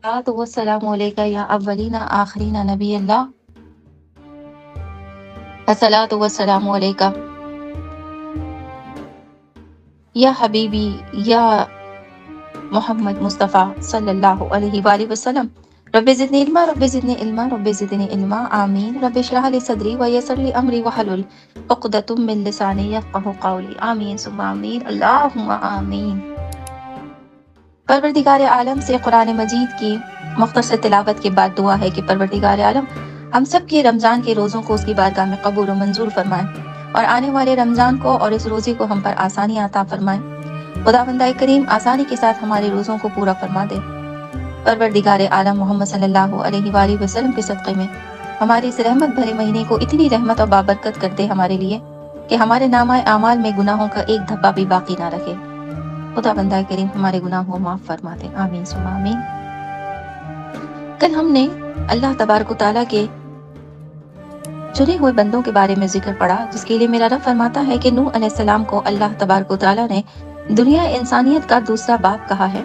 तो वस्सलामु अलैका या अव्वलीना आखिरीना नबी अल्लाह। अस्सलातु वस्सलामु अलैका या हबीबी या मोहम्मद मुस्तफ़ा सल्लल्लाहु अलैहि वालैहि वसल्लम। रब्बि ज़िदनी इल्मा रब्बि ज़िदनी इल्मा रब्बि ज़िदनी इल्मा आमीन। रब्बि इश्रह ली सदरी व यस्सिर ली अमरी वहलुल उक़दतम मिन लिसानी यफ़क़हू क़ौली आमीन सुम्मा आमीन अल्लाहुम्मा आमीन। परवरदिगार आलम से कुरान मजीद की मुख्तसर तिलावत के बाद दुआ है कि परवरदिगार आलम हम सब के रमज़ान के रोज़ों को उसकी बारगाह में कबूल और मंजूर फरमाए और आने वाले रमज़ान को और इस रोज़े को हम पर आसानी अता फरमाए। खुदावंद करीम आसानी के साथ हमारे रोज़ों को पूरा फरमा दे। परवरदिगार आलम मोहम्मद सल्लल्लाहु अलैहि वसल्लम के सदक़े में हमारे इस रहमत भरे महीने को इतनी रहमत और बाबरकत कर दे हमारे लिए कि हमारे नामाए आमाल में गुनाहों का एक धब्बा भी बाकी ना रखे। खुदावंद करीम हमारे गुनाहों को माफ़ फरमा दे आमीन सुम्मा आमीन। कल हमने अल्लाह तबारक तआला के चुने हुए बंदों के बारे में जिक्र पढ़ा, जिसके लिए मेरा रब फरमाता है कि नूह अलैहिस्सलाम को अल्लाह तबारक तआला ने दुनिया इंसानियत का दूसरा बाप कहा है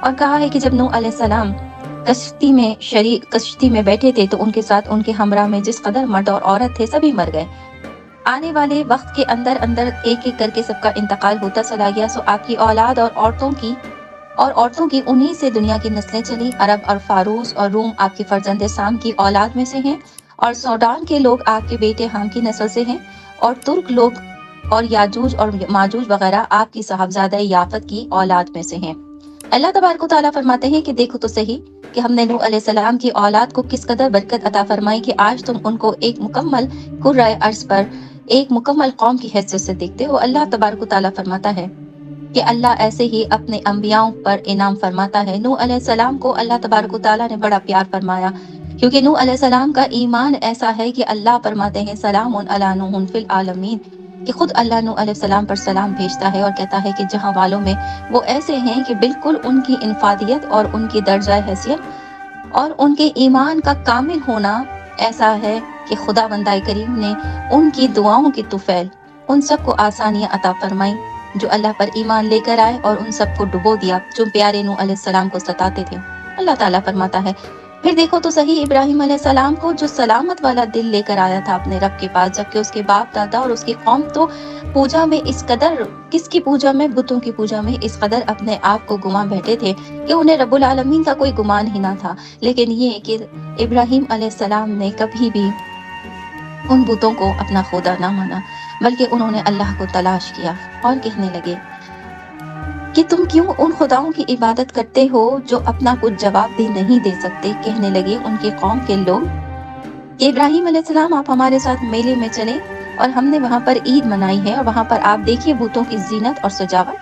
और कहा है कि जब नूह अलैहिस्सलाम कश्ती में बैठे थे तो उनके साथ उनके हमरा में जिस कदर मर्द और औरत थे सभी मर गए। आने वाले वक्त के अंदर अंदर एक एक करके सबका इंतकाल होता चला गया। सो आपकी औलाद और औरतों की उन्हीं से दुनिया की नस्लें चली। अरब और फारूस और रूम आपके फर्जंद साम की औलाद में से हैं और सूडान के लोग आपके बेटे हाम की नस्ल से हैं और तुर्क लोग और याजूज और माजूज वगैरह आपकी साहबजादा याफत की औलाद में से हैं। अल्लाह तबारक व तआला फरमाते हैं कि देखो तो सही कि हमने नूह अलैहिस्सलाम की औलाद को किस कदर बरकत अता फरमाई कि आज तुम उनको एक मुकम्मल कुर्राए अर्ज पर एक मुकम्मल कौम की हैसियत से देखते हो। अल्लाह तबारक व तआला फरमाता है कि अल्लाह ऐसे ही अपने अंबियाओं पर इनाम फरमाता है। नूह अलैहिस्सलाम को अल्लाह तबारक व तआला ने बड़ा प्यार फरमाया क्योंकि नूह अलैहिस्सलाम का ईमान ऐसा है कि अल्लाह फरमाते हैं सलामुन अला नूह फिल आलमीन, कि खुद अल्लाह नूह अलैहिस्सलाम पर सलाम भेजता है और कहता है कि जहां वालों में वो ऐसे हैं कि बिल्कुल उनकी इनफादियत और उनकी दर्जा हैसियत और उनके ईमान का कामिल होना ऐसा है कि खुदावंद करीम ने उनकी दुआओं की तुफैल उन सबको आसानियां अता फरमाई जो अल्लाह पर ईमान लेकर आए और उन सबको डुबो दिया जो प्यारे नूह अलैहिस्सलाम को सताते थे। अल्लाह ताला फरमाता है फिर देखो तो सही इब्राहिम अलैहिस्सलाम को जो सलामत वाला दिल लेकर आया था अपने रब के पास, जबकि उसके बाप दादा और उसकी कौम तो पूजा में इस कदर किसकी पूजा में बुतों की पूजा में इस कदर अपने आप को गुमा बैठे थे कि उन्हें रब्बुल आलमीन का कोई गुमान ही ना था। लेकिन ये कि इब्राहिम अलैहिस्सलाम ने कभी भी उन बुतों को अपना खुदा ना माना बल्कि उन्होंने अल्लाह को तलाश किया और कहने लगे कि तुम क्यों उन खुदाओं की इबादत करते हो जो अपना कुछ जवाब भी नहीं दे सकते। कहने लगे उनके कौम के लोग कि इब्राहिम अलैहिस्सलाम आप हमारे साथ मेले में चले और हमने वहाँ पर ईद मनाई है और वहाँ पर आप देखिए बुतों की जीनत और सजावट,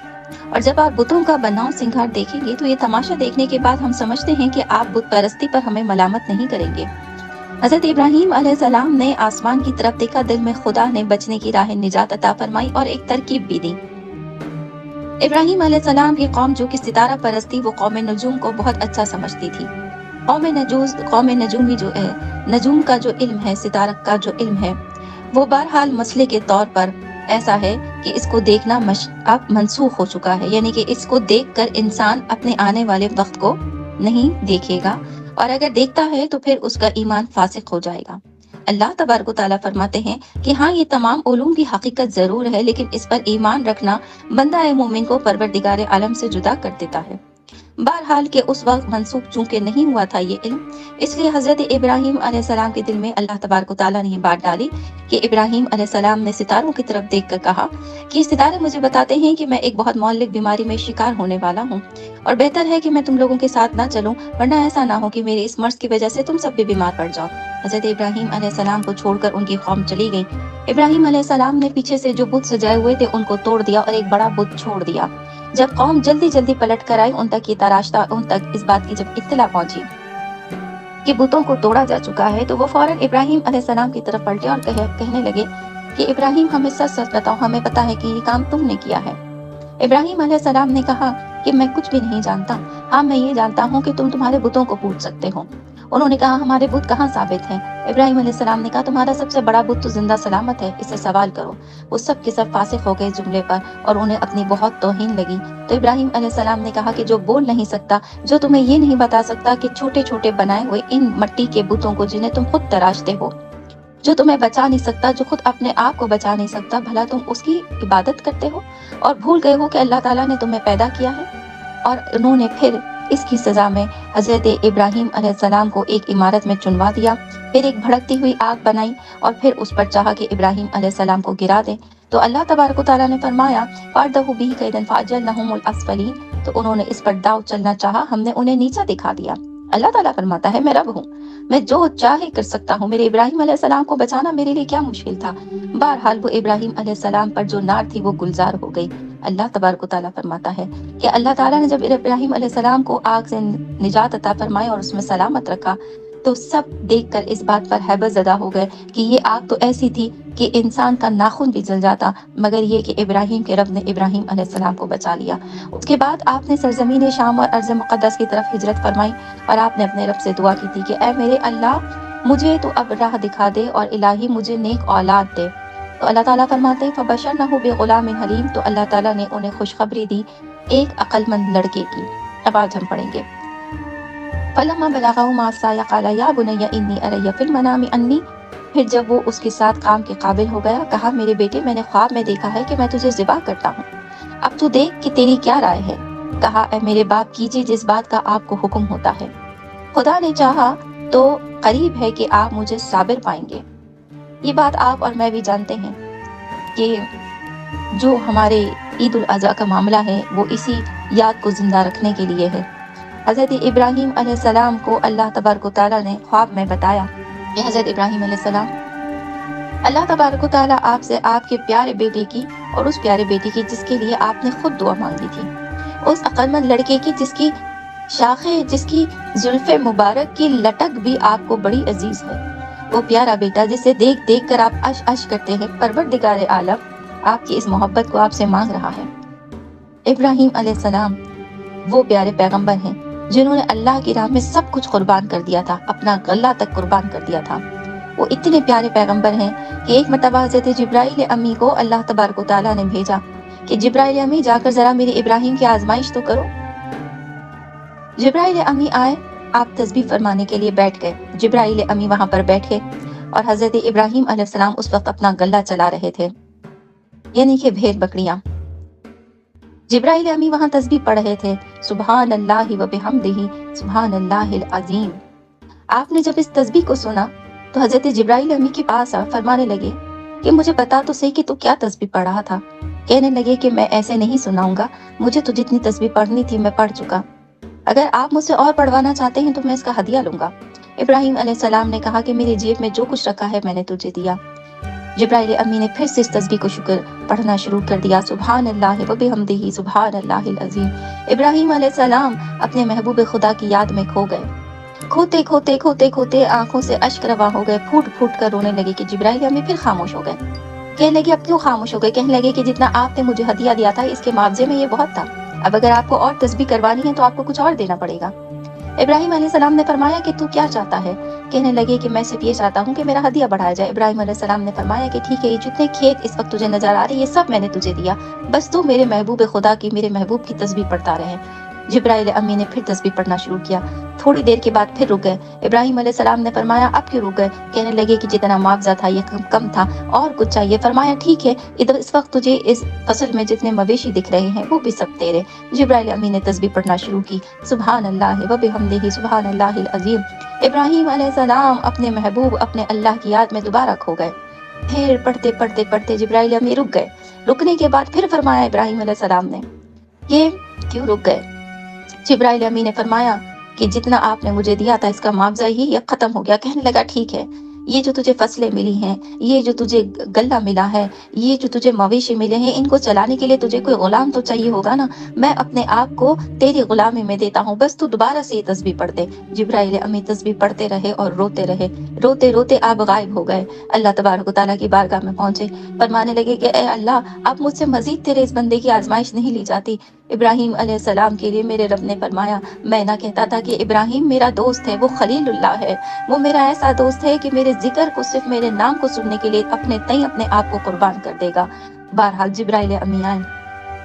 और जब आप बुतों का बनाव सिंगार देखेंगे तो ये तमाशा देखने के बाद हम समझते हैं कि आप बुत परस्ती पर हमें मलामत नहीं करेंगे। हजरत इब्राहिम अलैहिस्सलाम ने आसमान की तरफ देखा, दिल में खुदा ने बचने की राह निजात अता फरमाई और एक तरकीब भी दी। इब्राहिम अलैहिस्सलाम की कौम जो कि सितारा परस्ती वो कौम नजूम को बहुत अच्छा समझती थी। कौम नजूमी जो है, नजूम का जो इल्म है, सितारा का जो इल्म है वो बहरहाल मसले के तौर पर ऐसा है कि इसको देखना अब मनसूख हो चुका है, यानी कि इसको देखकर इंसान अपने आने वाले वक्त को नहीं देखेगा और अगर देखता है तो फिर उसका ईमान फासिक हो जाएगा। अल्लाह तबारक तआला फरमाते हैं कि हाँ ये तमाम उलूम की हकीकत जरूर है, लेकिन इस पर ईमान रखना बंदा मोमिन को परवरदिगार आलम से जुदा कर देता है। बहरहाल के उस वक्त मनसूख चूंकि नहीं हुआ था ये इल्म, इसलिए हजरत इब्राहिम अलैहिस्सलाम के दिल में अल्लाह तबारक तआला ने ये बात डाली कि इब्राहिम अलैहिस्सलाम ने सितारों की तरफ देखकर कहा कि सितारे मुझे बताते हैं कि मैं एक बहुत मौलिक बीमारी में शिकार होने वाला हूँ और बेहतर है कि मैं तुम लोगों के साथ ना चलूं, वरना ऐसा ना हो कि मेरे इस मर्ज की वजह से तुम सब भी बीमार पड़ जाओ। हजरत इब्राहिम अलैहिस्सलाम को छोड़कर उनकी कौम चली गई। इब्राहिम अलैहिस्सलाम ने पीछे से जो बुत सजाए हुए थे उनको तोड़ दिया और एक बड़ा बुत छोड़ दिया। जब कौम जल्दी जल्दी पलट कर आई उन तक इस बात की जब इत्तला पहुंची कि बुतों को तोड़ा जा चुका है तो वो फौरन इब्राहिम अलैहिस्सलाम की तरफ पलटे और कहने लगे कि इब्राहिम हमें सच सच बताओ, हमें पता है कि ये काम तुमने किया है। इब्राहिम अलैहिस्सलाम ने कहा कि मैं कुछ भी नहीं जानता, हाँ मैं ये जानता हूँ कि तुम तुम्हारे बुतों को पूज सकते हो उन्होंने कहा, हमारे बुत कहाँ साबित हैं? इब्राहिम अलैहिस्सलाम ने कहा, तुम्हारा सबसे बड़ा बुत तो जिंदा सलामत है, इससे सवाल करो। वो सब के सब फासिक हो गए जुमले पर और उन्हें अपनी बहुत तौहीन लगी। तो इब्राहिम अलैहिस्सलाम ने कहा कि जो बोल नहीं सकता, जो तुम्हें ये नहीं बता सकता कि छोटे छोटे बनाए हुए इन मट्टी के बुतों को जिन्हें तुम खुद तराशते हो, जो तुम्हें बचा नहीं सकता, जो खुद अपने आप को बचा नहीं सकता, भला तुम उसकी इबादत करते हो और भूल गए हो कि अल्लाह ताला ने तुम्हें पैदा किया है। और उन्होंने फिर इसकी सजा में हजरत इब्राहिम अलैहिस्सलाम को एक इमारत में चुनवा दिया, फिर एक भड़कती हुई आग बनाई और फिर उस पर चाहा कि इब्राहिम अलैहिस्सलाम को गिरा दे। तो अल्लाह तबारक व तआला ने फरमाया, फ़अरदहु बिही कैदन फ़अजलनहुमुल अस्फलीन। तो उन्होंने इस पर दाव चलना चाहा, हमने उन्हें नीचा दिखा दिया। अल्लाह ताला फरमाता है, मैं रब हूँ, मैं जो चाहे कर सकता हूँ। मेरे इब्राहिम अलैहिस्सलाम को बचाना मेरे लिए क्या मुश्किल था। बहरहाल वो इब्राहिम अलैहिस्सलाम पर जो नार थी वो गुलजार हो गई। अल्लाह तबारक व तआला फरमाता है कि अल्लाह ताला ने जब इब्राहिम अलैहिस्सलाम को आग से निजात अता फरमाई और उसमें सलामत रखा, तो सब देखकर इस बात पर हैबत ज़दा हो गए कि ये आग तो ऐसी थी कि इंसान का नाखून भी जल जाता, मगर ये कि इब्राहिम के रब ने इब्राहिम अलैहिस्सलाम को बचा लिया। उसके बाद आपने सरजमीन शाम और अर्ज़ मुक़द्दस की तरफ हिजरत फरमाई और आपने अपने रब से दुआ की थी कि ऐ मेरे अल्लाह, मुझे तो अब राह दिखा दे और इलाही मुझे नेक औलाद दे। तो अल्लाह ताला फरमाते हैं, फ़बशरनहु बिग़ुलामिन हलीम। तो अल्लाह ताला ने उन्हें खुशखबरी दी एक अक्लमंद लड़के की। अब आज हम पढ़ेंगे, फलम्मा बलग़ा माअ-साय क़ाल या बुनय्या इन्नी अरय फ़िल मनामि अन्नी। फिर जब वो उसके साथ काम के काबिल हो गया, कहा, मेरे बेटे, मैंने ख्वाब में देखा है कि मैं तुझे ज़िबा करता हूँ, अब तू देख कि तेरी क्या राय है। कहा, ऐ मेरे बाप, कीजिए जिस बात का आपको हुक्म होता है। खुदा ने चाहा तो करीब है कि आप मुझे साबिर पाएंगे। ये बात आप और मैं भी जानते हैं कि जो हमारे ईद उल अज़हा का मामला है वो इसी याद को जिंदा रखने के लिए है। हज़रत इब्राहीम अलैहिस्सलाम को अल्लाह तबारक व तआला ने ख्वाब में बताया कि हज़रत इब्राहीम अलैहिस्सलाम, अल्लाह तबारक व तआला आपसे आपके प्यारे बेटे की और उस प्यारे बेटी की जिसके लिए आपने खुद दुआ मांगी थी, उस अक्लमंद लड़के की जिसकी शाखें, जिसकी जुल्फ़े मुबारक की लटक भी आपको बड़ी अजीज है, वो प्यारा बेटा जिसे देख देख कर आप अश अश करते हैं, परवरदिगार आलम आपकी इस मोहब्बत को आपसे मांग रहा है। इब्राहीम अलैहिस्सलाम वो प्यारे पैगंबर हैं जिन्होंने अल्लाह की राह में सब कुछ कुर्बान कर दिया था, अपना गला तक कुर्बान कर दिया था। वो इतने प्यारे पैगंबर हैं कि एक मरतबा हज़रत जिब्राइल अम्मी को अल्लाह तबारक व तआला ने भेजा कि जिब्राइल अम्मी, जाकर जरा मेरे इब्राहीम की आजमाइश तो करो। जिब्राइल अम्मी आए, आप तस्बीह फरमाने के लिए बैठ गए। जिब्राइल अम्मी वहां पर बैठे और हज़रत इब्राहीम अलैहिस्सलाम उस वक्त अपना गला चला रहे थे, यानी कि भेड़ बकरियां। जिब्राइल अमी वहां तस्बीह पढ़ रहे थे, सुभान अल्लाहि व बिहम्दिही सुभान अल्लाहिल अज़ीम। आपने जब इस तस्बीह को सुना तो हजरत जिब्राइल अमी के पास फरमाने लगे कि मुझे बता तो सही कि तू क्या तस्बीह पढ़ रहा था। कहने लगे कि मैं ऐसे नहीं सुनाऊंगा, मुझे तो जितनी तस्बीह पढ़नी थी मैं पढ़ चुका, अगर आप मुझसे और पढ़वाना चाहते हैं तो मैं इसका हदिया लूंगा। इब्राहीम अलैहिस्सलाम ने कहा कि मेरी जेब में जो कुछ रखा है मैंने तुझे दिया। जिब्राइल अमी ने फिर से इस तस्बीह को शुक्र पढ़ना शुरू कर दिया, सुभान अल्लाह व बिहम्दिही सुभान अल्लाहिल अज़ीम। इब्राहीम अलैहिस्सलाम अपने महबूब खुदा की याद में खो गए। खोते खोते खोते खोते आंखों से अश्क रवा हो गए, फूट फूट कर रोने लगे कि जिब्राइल अमी फिर खामोश हो गए। कहने लगे, अब क्यों खामोश हो गए? कहने लगे कि जितना आपने मुझे हदिया दिया था इसके मुआवजे में ये बहुत था, अब अगर आपको और तस्बीह करवानी है तो आपको कुछ और देना पड़ेगा। इब्राहीम अलैहिस्सलाम ने फरमाया कि तू क्या चाहता है? कहने लगे कि मैं सिर्फ ये चाहता हूँ कि मेरा हदिया बढ़ाया जाए। इब्राहीम अलैहिस्सलाम ने फरमाया कि ठीक है, ये जितने खेत इस वक्त तुझे नजर आ रहे हैं ये सब मैंने तुझे दिया, बस तू मेरे महबूब खुदा की, मेरे महबूब की तस्बीह पढ़ता रहे। जिब्राइल अमी ने फिर तस्बीह पढ़ना शुरू किया। थोड़ी देर के बाद फिर रुक गए। इब्राहीम अलैहिस्सलाम ने फरमाया, अब क्यों रुक गए? कहने लगे कि जितना मुआवजा था ये कम था और कुछ चाहिए। फरमाया, ठीक है, इधर इस वक्त तुझे इस फसल में जितने मवेशी दिख रहे हैं वो भी सब तेरे। जिब्राइल अमी ने तस्बीह पढ़ना शुरू की, सुभान अल्लाह व बिहम्दिही सुभान अल्लाहिल अज़ीम। इब्राहीम अलैहिस्सलाम अपने महबूब, अपने अल्लाह की याद में दोबारा खो गए। फिर पढ़ते पढ़ते पढ़ते जिब्राइल अमी रुक गए। रुकने के बाद फिर फरमाया इब्राहीम अलैहिस्सलाम ने, ये क्यों रुक गए? जिब्राइल अमी ने फरमाया कि जितना आपने मुझे दिया था इसका मुआवजा ही ये खत्म हो गया। कहने लगा, ठीक है, ये जो तुझे फसलें मिली हैं, ये जो तुझे गल्ला मिला है, ये जो तुझे मवेशी मिले हैं, इनको चलाने के लिए तुझे कोई गुलाम तो चाहिए होगा ना, मैं अपने आप को तेरी गुलामी में देता हूँ, बस तू दोबारा से ये तस्बीह पढ़ दे। जिब्राइल अमी तस्बीह पढ़ते रहे और रोते रहे। रोते रोते आप गायब हो गए। अल्लाह तबारक व तआला की बारगाह में पहुंचे, फरमाने लगे कि ए अल्लाह, अब मुझसे मजीद तेरे इस बंदे की आजमाइश नहीं ली जाती। ابراہیم علیہ السلام کے لیے میرے رب نے فرمایا، میں نہ کہتا تھا کہ ابراہیم میرا دوست ہے، وہ خلیل اللہ ہے، وہ میرا ایسا دوست ہے کہ میرے ذکر کو، صرف میرے نام کو سننے کے لیے اپنے آپ کو قربان کر دے گا۔ بہرحال جبرائیل امی آئے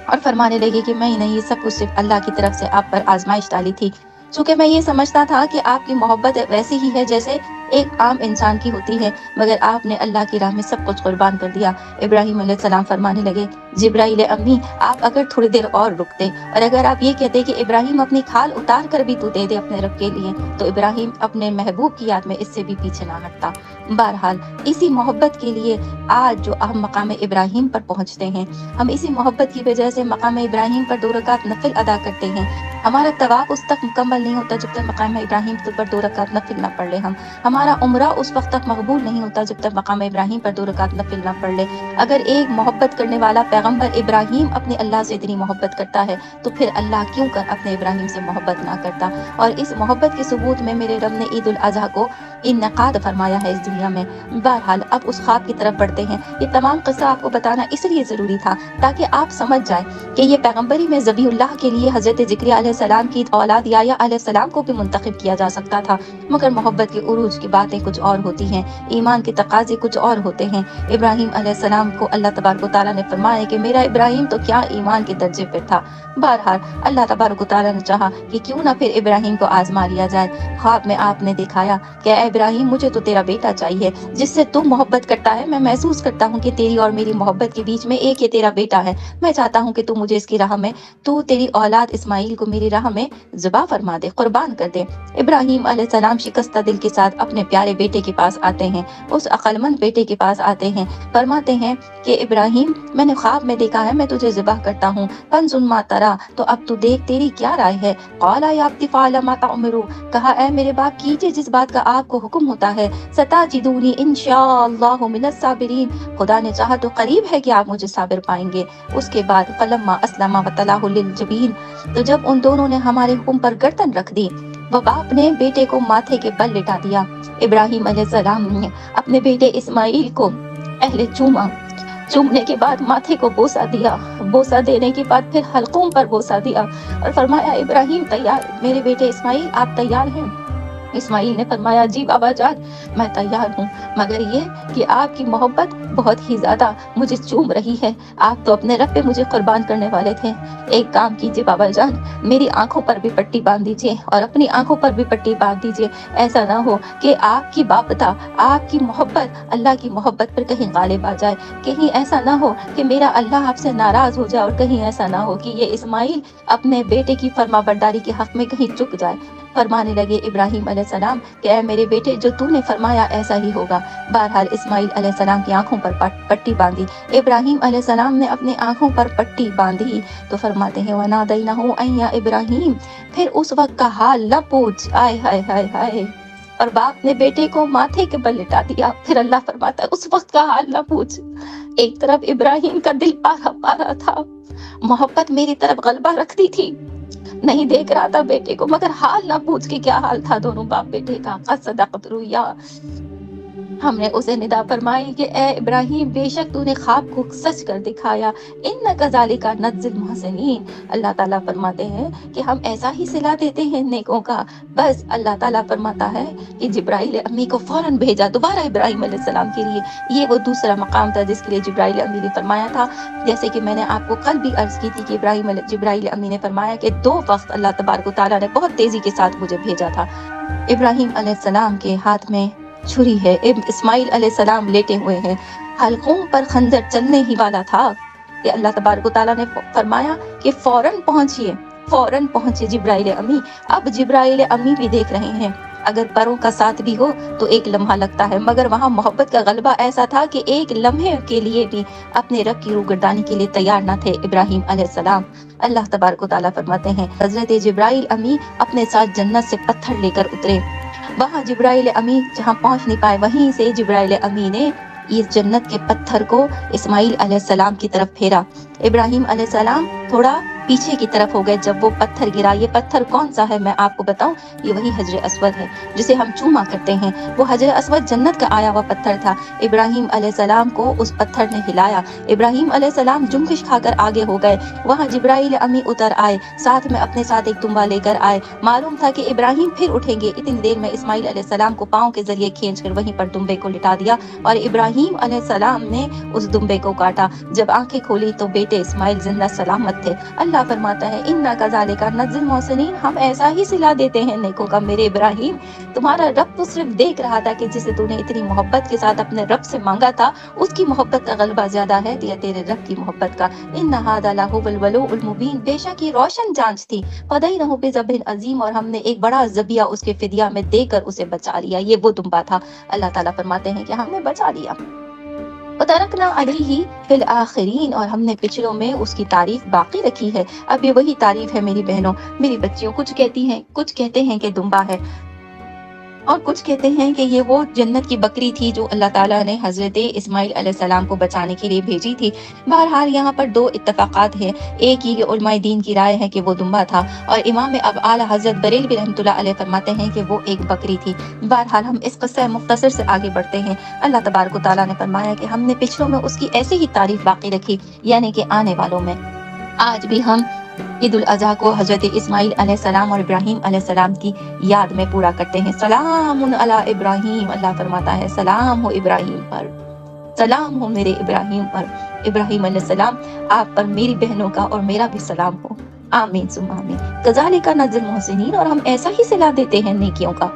اور فرمانے لگے کہ میں نہیں، یہ سب کچھ صرف اللہ کی طرف سے آپ پر آزمائش ڈالی تھی، چونکہ میں یہ سمجھتا تھا کہ آپ کی محبت ویسی ہی ہے جیسے ایک عام انسان کی ہوتی ہے، مگر آپ نے اللہ کی راہ میں سب کچھ قربان کر دیا۔ ابراہیم علیہ السلام فرمانے لگے، جبرائیل امی آپ اگر تھوڑی دیر اور رکتے، اور اگر آپ یہ کہتے کہ ابراہیم اپنی کھال اتار کر بھی تو دے دے اپنے رب کے لیے، تو ابراہیم اپنے محبوب کی یاد میں اس سے بھی پیچھے نہ ہٹتا۔ بہرحال اسی محبت کے لیے آج جو ہم مقام ابراہیم پر پہنچتے ہیں، ہم اسی محبت کی وجہ سے مقام ابراہیم پر 2 رکعت نفل ادا کرتے ہیں۔ ہمارا طواف اس تک مکمل نہیں ہوتا جب تک مقام ابراہیم پر 2 رکعت نفل نہ پڑھ لے، ہمارا عمرہ اس وقت تک مقبول نہیں ہوتا جب تک مقام ابراہیم پر 2 رکعت نفل نہ پڑھ لے۔ اگر ایک محبت کرنے والا پیغمبر ابراہیم اپنے اللہ سے اتنی محبت کرتا ہے تو پھر اللہ کیوں کر اپنے ابراہیم سے محبت نہ کرتا؟ اور اس محبت کے ثبوت میں میرے رب نے عید الاضحیٰ کو انعقاد فرمایا ہے اس دنیا میں۔ بہرحال اب اس خواب کی طرف بڑھتے ہیں۔ یہ تمام قصہ آپ کو بتانا اس لیے ضروری تھا تاکہ آپ سمجھ جائیں کہ یہ پیغمبری میں ذبیح اللہ کے لیے حضرت زکریا علیہ السلام کی اولاد یحییٰ علیہ السلام کو بھی منتخب کیا جا سکتا تھا، مگر محبت کے عروج کی باتیں کچھ اور ہوتی ہیں، ایمان کے تقاضے کچھ اور ہوتے ہیں۔ ابراہیم علیہ السلام کو اللہ تبارک و تعالیٰ نے فرمایا کہ میرا ابراہیم تو کیا ایمان کے درجے پر تھا۔ بہرحال اللہ تبارک و تعالیٰ نے چاہا کہ کیوں نہ پھر ابراہیم کو آزما لیا جائے۔ خواب میں آپ نے دکھایا کہ اے ابراہیم مجھے تو تیرا بیٹا چاہیے جس سے تم محبت کرتا ہے، میں محسوس کرتا ہوں کہ تیری اور میری محبت کے بیچ میں ایک یہ تیرا بیٹا ہے، میں چاہتا ہوں کہ تو مجھے اس کی راہ میں، تو تیری اولاد اسماعیل کو میری راہ میں ذبح فرما دے، قربان کر دے۔ ابراہیم علیہ السلام شکستہ دل کے ساتھ اپنے پیارے بیٹے کے پاس آتے ہیں، اس عقل مند بیٹے کے پاس آتے ہیں، فرماتے ہیں کہ ابراہیم میں نے خواب میں دیکھا ہے میں تجھے ذبح کرتا ہوں، فانظر ما تری، تو اب تو دیکھ تیری کیا رائے ہے؟ قال یا ابت افعل ما تؤمر، کہا اے میرے باپ کیجئے جس بات کا آپ کو حکم ہوتا ہے، ستجدونی ان شاء اللہ من الصابرین، خدا نے چاہا تو قریب ہے کہ آپ مجھے صابر پائیں گے۔ اس کے بعد فلما اسلم وتلہ للجبین، تو جب ان دونوں نے ہمارے حکم پر گردن رکھ دی، وہ باپ نے بیٹے کو ماتھے کے بل لٹا دیا۔ ابراہیم علیہ السلام نے اپنے بیٹے اسماعیل کو پہلے چومنے کے بعد ماتھے کو بوسہ دیا، بوسہ دینے کے بعد پھر حلقوم پر بوسہ دیا اور فرمایا ابراہیم تیار، میرے بیٹے اسماعیل آپ تیار ہیں؟ اسماعیل نے فرمایا جی بابا جان میں تیار ہوں، مگر یہ کہ آپ کی محبت بہت ہی زیادہ مجھے چوم رہی ہے، آپ تو اپنے رب پہ مجھے قربان کرنے والے تھے، ایک کام کیجیے بابا جان، میری آنکھوں پر بھی پٹی باندھ دیجیے اور اپنی آنکھوں پر بھی پٹی باندھ دیجیے، ایسا نہ ہو کہ آپ کی باپتا، آپ کی محبت اللہ کی محبت پر کہیں غالب آ جائے، کہیں ایسا نہ ہو کہ میرا اللہ آپ سے ناراض ہو جائے، اور کہیں ایسا نہ ہو کہ یہ اسماعیل اپنے بیٹے کی فرما برداری کے حق میں کہیں چک جائے۔ فرمانے لگے ابراہیم علیہ السلام کہ اے میرے بیٹے جو تو نے فرمایا ایسا ہی ہوگا۔ بہرحال اسماعیل علیہ السلام کی آنکھوں پر پٹی باندھی، ابراہیم علیہ السلام نے اپنی آنکھوں پر پٹی باندھی تو فرماتے ہیں وَنَادَيْنَهُ أَن يَا ابراہیم، پھر اس وقت کا حال نہ پوچھ، آئے ہائے ہائے ہائے، اور باپ نے بیٹے کو ماتھے کے بل لٹا دیا۔ پھر اللہ فرماتا ہے اس وقت کا حال نہ پوچھ، ایک طرف ابراہیم کا دل پارا پارا تھا، محبت میری طرف غلبہ رکھتی تھی، نہیں دیکھ رہا تھا بیٹے کو، مگر حال نہ پوچھ کے کیا حال تھا دونوں باپ بیٹے کا۔ قد صدقت رؤیا، ہم نے اسے ندا فرمائی کہ اے ابراہیم بے شک تو نے خواب کو سچ کر دکھایا، اِنَّ كَذَلِكَ نَجْزِي الْمُحْسِنِينَ، اللہ تعالیٰ فرماتے ہیں کہ ہم ایسا ہی صلہ دیتے ہیں نیکوں کا۔ بس اللہ تعالیٰ فرماتا ہے کہ جبرائیل امی کو فوراً بھیجا دوبارہ ابراہیم علیہ السلام کے لیے، یہ وہ دوسرا مقام تھا جس کے لیے جبرائیل امی نے فرمایا تھا، جیسے کہ میں نے آپ کو کل بھی عرض کی تھی کہ جبرائیل امی نے فرمایا کہ 2 وقت اللہ تبارک و تعالیٰ نے بہت تیزی کے ساتھ مجھے بھیجا تھا۔ ابراہیم علیہ السلام کے ہاتھ میں چھری ہے، اسماعیل علیہ السلام لیٹے ہوئے ہیں، حلقوم پر خنجر چلنے ہی والا تھا کہ اللہ تبارک و تعالیٰ نے فرمایا کہ فوراً پہنچیے جبرائیل امی۔ اب جبرائیل امی بھی دیکھ رہے ہیں، اگر پروں کا ساتھ بھی ہو تو ایک لمحہ لگتا ہے، مگر وہاں محبت کا غلبہ ایسا تھا کہ ایک لمحے کے لیے بھی اپنے رب کی روگردانی کے لیے تیار نہ تھے ابراہیم علیہ السلام۔ اللہ تبارک و تعالیٰ فرماتے ہیں حضرت جبرائیل امی اپنے ساتھ جنت سے پتھر لے کر اترے، وہاں جبرائیل امی جہاں پہنچ نہیں پائے، وہیں سے جبرائیل امی نے اس جنت کے پتھر کو اسماعیل علیہ السلام کی طرف پھیرا इब्राहीम अलैहिस्सलाम थोड़ा पीछे की तरफ हो गए जब वो पत्थर गिरा। ये पत्थर कौन सा है मैं आपको बताऊं, ये वही हजर अस्वद है जिसे हम चूमा करते हैं। वो हजर अस्वद जन्नत का आया हुआ पत्थर था। इब्राहीम अलैहिस्सलाम को उस पत्थर ने हिलाया। इब्राहीम अलैहिस्सलाम जुम्बिश खाकर आगे हो गए। वहाँ जिब्राइल अमी उतर आए, साथ में अपने साथ एक दुम्बा लेकर आए। मालूम था कि इब्राहीम फिर उठेंगे। इतनी देर में इस्माइल अलैहिस्सलाम को पाँव के जरिए खींचकर वहीं पर दुम्बे को लिटा दिया और इब्राहीम अलैहिस्सलाम ने उस दुम्बे को काटा। जब आंखें खोली तो बेटे इस्माइल जिंदा सलामत थे। अल्लाह फरमाता है इन्ना कज़ालिका नज़्ज़िल मोहसिनीन, हम ऐसा ही सिला देते हैं नेकों का। मेरे इब्राहीम, तुम्हारा रब तो सिर्फ देख रहा था कि जिसे तूने इतनी मोहब्बत के साथ अपने रब से मांगा था उसकी मोहब्बत का गलबा ज्यादा है या तेरे रब की मोहब्बत का। इन्ना हादा लहुवल वलुउल मुबीन, बेशक ये रोशन जांच थी। फदैनहु बिज़ब्हिन अज़ीम, और हमने एक बड़ा ज़बिया उसके फिदिया में देकर उसे बचा लिया। ये वो दुम्बा था। अल्लाह ताला फरमाते हैं कि हमने बचा लिया। वतरकना अलैहि फिल आखिरीन, और हमने पिछलों में उसकी तारीफ बाकी रखी है। अब ये वही तारीफ है मेरी बहनों, मेरी बच्चियों। कुछ कहते हैं कि दुम्बा है और कुछ कहते हैं कि ये वो जन्नत की बकरी थी जो अल्लाह ताला ने हजरत इस्माइल अलैहिस्सलाम को बचाने के लिए भेजी थी। बहरहाल यहाँ पर दो इत्तफाकात हैं। एक ये उलमाए दीन की राय है कि वो दुम्बा था, और इमाम अब आला हजरत बरेलवी रहमतुल्लाह अलैह फरमाते हैं कि वो एक बकरी थी। बहरहाल हम इस क़स्सा मुख्तसर से आगे बढ़ते हैं। अल्लाह तबारक व तआला ने फरमाया कि हमने पिछलों में उसकी ऐसे ही तारीफ बाकी रखी, यानी कि आने वालों में। आज भी हम ईद उल अज़हा को हजरत इस्माइल अलैहिस्सलाम और इब्राहीम अलैहिस्सलाम की याद में पूरा करते हैं। सलामुन अला इब्राहीम, अल्लाह फरमाता है सलाम हो इब्राहीम पर, सलाम हो मेरे इब्राहीम पर। इब्राहीम अलैहिस्सलाम, आप पर मेरी बहनों का और मेरा भी सलाम हो। आमीन सुम्मा आमीन। कज़ालिका नज़्ज़िल मोहसिनीन, और हम ऐसा ही सिला देते हैं नेकियों का।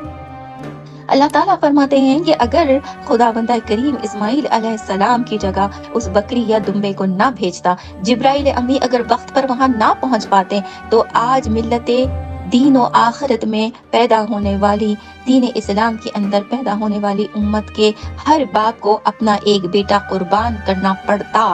अल्लाह ताला फरमाते हैं कि अगर खुदावंद करीम इस्माइल अलैहिस्सलाम की जगह उस बकरी या दुम्बे को ना भेजता, जिब्राइल अमी अगर वक्त पर वहां ना पहुंच पाते, तो आज मिल्लते दीन और आखिरत में पैदा होने वाली, दीन इस्लाम के अंदर पैदा होने वाली उम्मत के हर बाप को अपना एक बेटा कुर्बान करना पड़ता।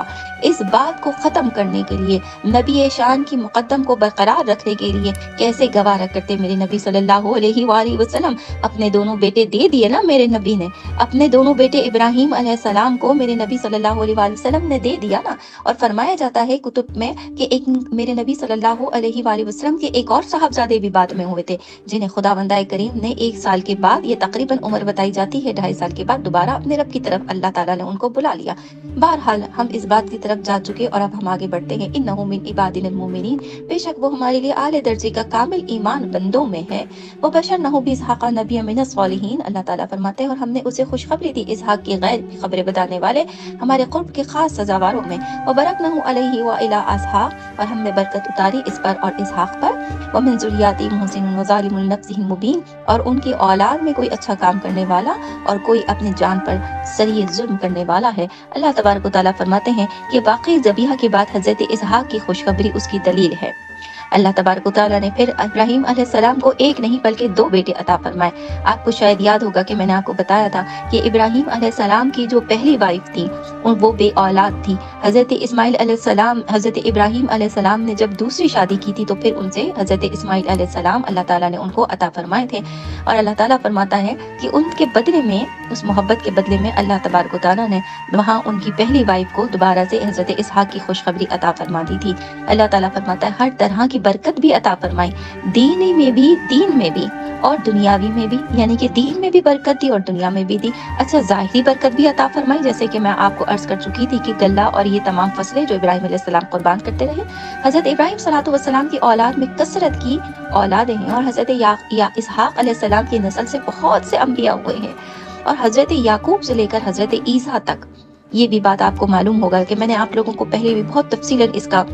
इस बात को ख़त्म करने के लिए, नबी शान की मुक़द्दम को बरकरार रखने के लिए कैसे गवारा करते मेरे नबी सल्लल्लाहु अलैहि वसल्लम। अपने दोनों बेटे दे दिए ना मेरे नबी ने, अपने दोनों बेटे इब्राहीम अलैहिस्सलाम को मेरे नबी सल्लल्लाहु अलैहि वसल्लम ने दे दिया ना। और फरमाया जाता है कुतुब में कि एक मेरे नबी सल्लल्लाहु अलैहि वसल्लम के एक और साहबजादे भी बाद में हुए थे, जिन्हें खुदावंद करीम ने 1 साल के बाद, ये तकरीबन उम्र बताई जाती है 2.5 साल के बाद, दोबारा अपने रब की तरफ अल्लाह ताला ने उनको बुला लिया। बहरहाल हम इस बात की तरफ जा चुके और अब हम आगे बढ़ते हैं। इन्नहु मिन इबादिनिल मोमिनीन, बेशक वो हमारे लिए आले दर्जे का कामिल ईमान बंदों में है। वो बशरनहु बिइस्हाक़ नबिय्यन मिनस सालिहीन, अल्लाह ताला फरमाते हैं और हमने उसे खुशखबरी दी इसहाक की गैर की खबरें बताने वाले हमारे कुर्ब के खास सजावारों में। व बरकनहु अलैहि व इला इसहाक, और हमने बरकत उतारी इस पर और इसहाक पर। व मिन ज़ुर्रिय्यति मुहसिनुन व ज़ालिमुन लिनफ्सिही मुबीन, और उनकी औलाद में कोई अच्छा काम करने वाला और कोई अपनी जान पर सरी जुल्म करने वाला है। अल्लाह तबारक व तआला फरमाते हैं कि वाकई ज़बीहा के बाद हज़रत इसहाक की खुशखबरी उसकी दलील है। अल्लाह तबारक व तआला ने फिर इब्राहीम अलैहिस्सलाम को एक नहीं बल्कि 2 बेटे अता फरमाए। आपको शायद याद होगा कि मैंने आपको बताया था कि इब्राहीम अलैहिस्सलाम की जो पहली वाइफ थी वो बे औलाद थी। हज़रत इस्माइल अलैहिस्सलाम, हज़रत इब्राहीम अलैहिस्सलाम ने जब दूसरी शादी की थी तो फिर उनसे हज़रत इस्माइल अलैहिस्सलाम अल्लाह ताला ने उनको अता फरमाए थे। और अल्लाह ताला फरमाता है कि उनके बदले में, उस मोहब्बत के बदले में अल्लाह तबारक व तआला ने वहाँ उनकी पहली वाइफ को दोबारा से हज़रत इसहाक की खुशखबरी अता फरमा दी थी। अल्लाह ताला फरमाता है हर तरह की बरकत भी अता फरमाई, दीन में भी और दुनियावी में भी, यानी कि दीन में भी बरकत दी और दुनिया में भी दी। अच्छा, ज़ाहिरी बरकत भी अता फरमाई, जैसे कि मैं आपको अर्ज कर चुकी थी कि गल्ला और ये तमाम फसलें जो इब्राहीम अलैहिस्सलाम कुर्बान करते रहे। हज़रत इब्राहीम सलातो वस्सलाम की औलाद में कसरत की औलादें हैं, और हज़रत इसहाक अलैहिस्सलाम की नस्ल से बहुत से अंबिया हुए हैं, और हज़रत याकूब से लेकर हज़रत ईसा तक। ये भी बात आपको मालूम होगा कि मैंने आप लोगों को पहले भी बहुत तफसीलन इसका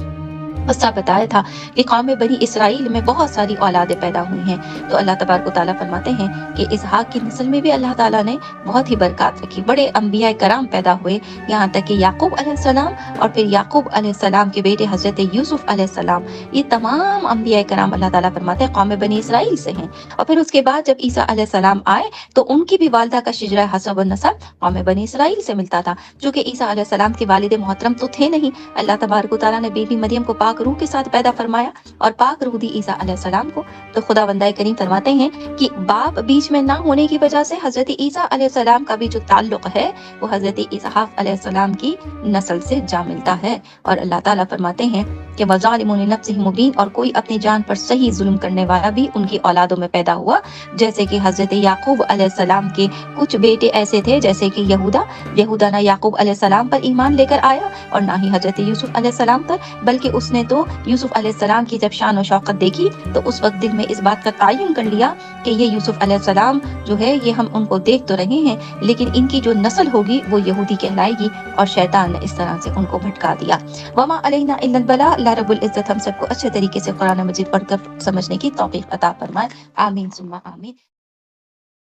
किस्सा बताया था कि कौम बनी इसराइल में बहुत सारी औलादें पैदा हुई हैं। तो अल्लाह तबारक व तआला फरमाते हैं कि इसहाक की नस्ल में भी अल्लाह ताला ने बहुत ही बरकत रखी, बड़े अंबिया कराम पैदा हुए, यहाँ तक कि याकूब अलैहिस्सलाम और फिर याकूब अलैहिस्सलाम के बेटे हज़रत यूसुफ अलैहिस्सलाम, ये तमाम अंबिया कराम अल्लाह ताला फरमाते हैं कौम बनी इसराइल से हैं। और फिर उसके बाद जब ईसा अलैहिस्सलाम आए तो उनकी भी वालिदा का शिजरा हसब व नसब कौम बनी इसराइल से मिलता था, जो कि ईसा अलैहिस्सलाम के वालिद मोहतरम तो थे नहीं। अल्लाह तबारक व तआला ने बीबी मरियम को पाक पाक रूह के साथ पैदा फरमाया और पाक रूह दी ईसा अलैहिस्सलाम को। तो खुदावंद करीम फरमाते हैं कि बाप बीच में ना होने की वजह से हजरत ईसा अलैहिस्सलाम का भी जो ताल्लुक है वो हजरत इसहाक अलैहिस्सलाम की नस्ल से जा मिलता है। और अल्लाह ताला फरमाते हैं कि वज़ालिमुन लिनफ्सिहि मुबीन, और कोई अपनी जान पर सही जुल्म करने वाला भी उनकी औलादों में पैदा हुआ, जैसे कि हजरत याकूब अलैहिस्सलाम के कुछ बेटे ऐसे थे जैसे कि यहूदा ना याकूब अलैहिस्सलाम पर ईमान लेकर आया और ना ही हजरत यूसुफ अलैहिस्सलाम पर, बल्कि उसने तो यूसुफ अलैहिस्सलाम की जब शान और शौकत देखी तो उस वक्त दिल में इस बात का तायुन कर लिया कि ये यूसुफ अलैहिस्सलाम जो है ये हम उनको देख तो रहे हैं लेकिन इनकी जो नस्ल होगी वो यहूदी कहलाएगी, और शैतान ने इस तरह से उनको भटका दिया। वमा अलैना इल्लल बला। अल्लाह रब्बुल इज्जत हम सबको अच्छे तरीके से कुरान मजीद पढ़कर समझने की तौफीक अता फरमाए। आमीन सुम्मा आमीन।